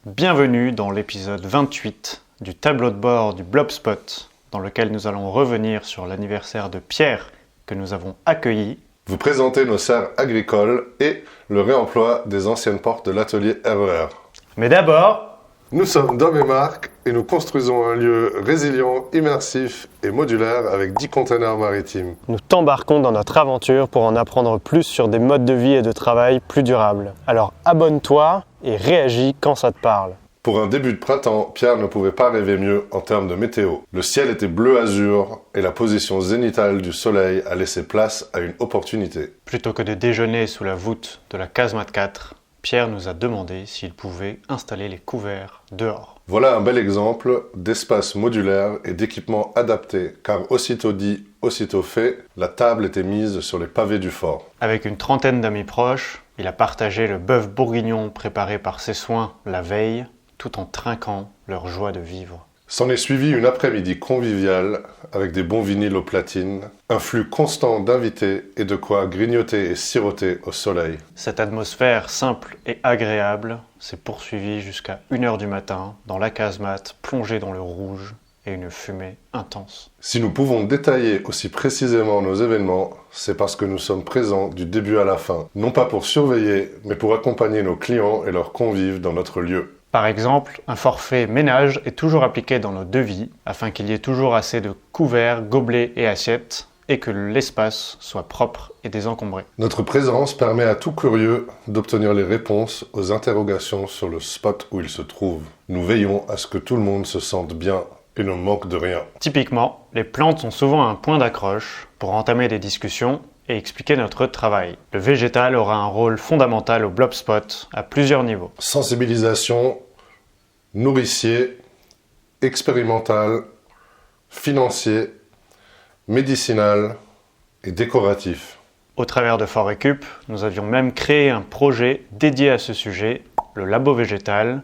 Bienvenue dans l'épisode 28 du tableau de bord du Blobspot, dans lequel nous allons revenir sur l'anniversaire de Pierre que nous avons accueilli. Vous présentez nos serres agricoles et le réemploi des anciennes portes de l'atelier RER. Mais d'abord, nous sommes Dom et Marc et nous construisons un lieu résilient, immersif et modulaire avec 10 containers maritimes. nous t'embarquons dans notre aventure pour en apprendre plus sur des modes de vie et de travail plus durables. Alors abonne-toi et réagis quand ça te parle. Pour un début de printemps, Pierre ne pouvait pas rêver mieux en termes de météo. Le ciel était bleu-azur et la position zénithale du soleil a laissé place à une opportunité. Plutôt que de déjeuner sous la voûte de la casemate 4, Pierre nous a demandé s'il pouvait installer les couverts dehors. Voilà un bel exemple d'espace modulaire et d'équipement adapté, car aussitôt dit, aussitôt fait, la table était mise sur les pavés du fort. Avec une trentaine d'amis proches, il a partagé le bœuf bourguignon préparé par ses soins la veille, tout en trinquant leur joie de vivre. S'en est suivi une après-midi conviviale avec des bons vinyles aux platines, un flux constant d'invités et de quoi grignoter et siroter au soleil. Cette atmosphère simple et agréable s'est poursuivie jusqu'à 1h du matin dans la casemate plongée dans le rouge et une fumée intense. Si nous pouvons détailler aussi précisément nos événements, c'est parce que nous sommes présents du début à la fin, non pas pour surveiller, mais pour accompagner nos clients et leurs convives dans notre lieu. Par exemple, un forfait ménage est toujours appliqué dans nos devis afin qu'il y ait toujours assez de couverts, gobelets et assiettes et que l'espace soit propre et désencombré. Notre présence permet à tout curieux d'obtenir les réponses aux interrogations sur le spot où il se trouve. Nous veillons à ce que tout le monde se sente bien et ne manque de rien. Typiquement, les plantes sont souvent un point d'accroche pour entamer des discussions et expliquer notre travail. Le végétal aura un rôle fondamental au Blobspot à plusieurs niveaux. Sensibilisation, nourricier, expérimental, financier, médicinal et décoratif. Au travers de Fort Récup, nous avions même créé un projet dédié à ce sujet, le Labo Végétal,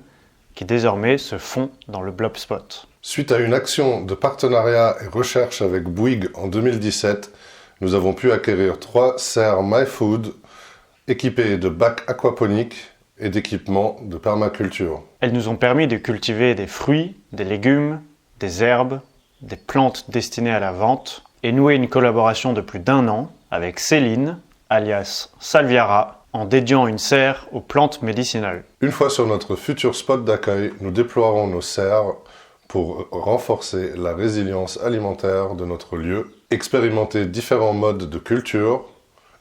qui désormais se fond dans le Blobspot. Suite à une action de partenariat et recherche avec Bouygues en 2017, nous avons pu acquérir 3 serres MyFood équipées de bacs aquaponiques et d'équipements de permaculture. Elles nous ont permis de cultiver des fruits, des légumes, des herbes, des plantes destinées à la vente et nouer une collaboration de plus d'1 an avec Céline, alias Salviara, en dédiant une serre aux plantes médicinales. Une fois sur notre futur spot d'accueil, nous déploierons nos serres pour renforcer la résilience alimentaire de notre lieu, expérimenter différents modes de culture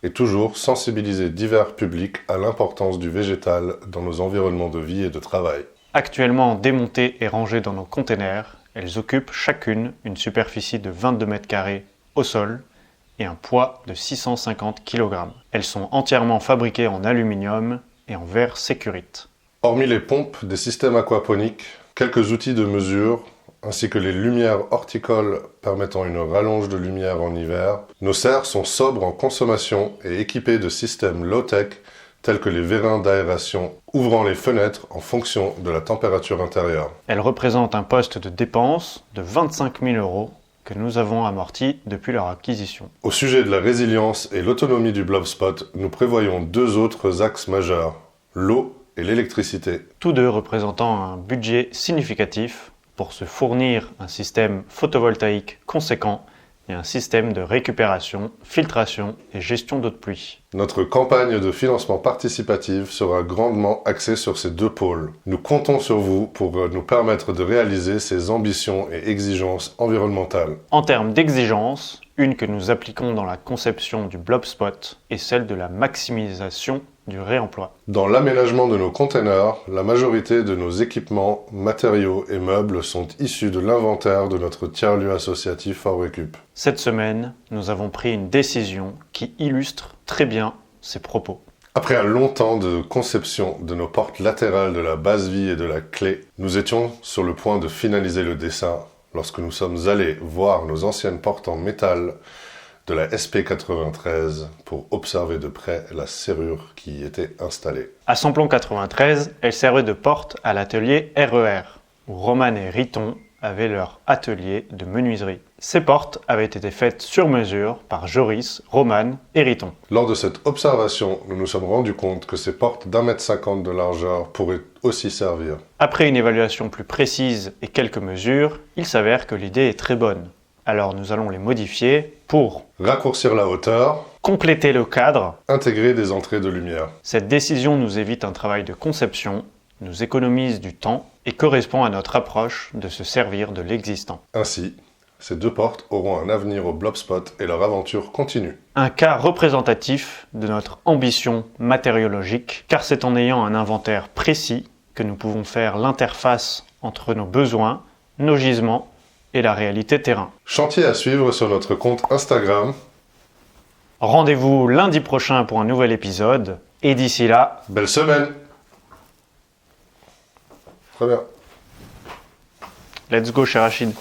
et toujours sensibiliser divers publics à l'importance du végétal dans nos environnements de vie et de travail. Actuellement démontées et rangées dans nos containers, elles occupent chacune une superficie de 22 mètres carrés au sol et un poids de 650 kg. Elles sont entièrement fabriquées en aluminium et en verre sécurite. Hormis les pompes des systèmes aquaponiques, quelques outils de mesure, ainsi que les lumières horticoles permettant une rallonge de lumière en hiver, nos serres sont sobres en consommation et équipées de systèmes low-tech tels que les vérins d'aération ouvrant les fenêtres en fonction de la température intérieure. Elles représentent un poste de dépense de 25 000 € que nous avons amorti depuis leur acquisition. Au sujet de la résilience et l'autonomie du Blobspot, nous prévoyons 2 autres axes majeurs, l'eau et l'électricité. Tous deux représentant un budget significatif pour se fournir un système photovoltaïque conséquent et un système de récupération, filtration et gestion d'eau de pluie. Notre campagne de financement participatif sera grandement axée sur ces 2 pôles. Nous comptons sur vous pour nous permettre de réaliser ces ambitions et exigences environnementales. En termes d'exigences, une que nous appliquons dans la conception du Blobspot est celle de la maximisation du réemploi. Dans l'aménagement de nos containers, la majorité de nos équipements, matériaux et meubles sont issus de l'inventaire de notre tiers-lieu associatif Fort Récup. Cette semaine, nous avons pris une décision qui illustre très bien ces propos. Après un long temps de conception de nos portes latérales de la base vie et de la clé, nous étions sur le point de finaliser le dessin lorsque nous sommes allés voir nos anciennes portes en métal de la SP93 pour observer de près la serrure qui y était installée. À Samplon 93, elle servait de porte à l'atelier RER, où Roman et Riton avaient leur atelier de menuiserie. Ces portes avaient été faites sur mesure par Joris, Roman et Riton. Lors de cette observation, nous nous sommes rendus compte que ces portes d'1,50 m de largeur pourraient aussi servir. Après une évaluation plus précise et quelques mesures, il s'avère que l'idée est très bonne. Alors nous allons les modifier pour raccourcir la hauteur, compléter le cadre, intégrer des entrées de lumière. Cette décision nous évite un travail de conception, nous économise du temps et correspond à notre approche de se servir de l'existant. Ainsi, ces deux portes auront un avenir au Blobspot et leur aventure continue. Un cas représentatif de notre ambition matériologique, car c'est en ayant un inventaire précis que nous pouvons faire l'interface entre nos besoins, nos gisements et la réalité terrain. Chantier à suivre sur notre compte Instagram. Rendez-vous lundi prochain pour un nouvel épisode, et d'ici là, belle semaine! Très bien. Let's go, cher Rachid.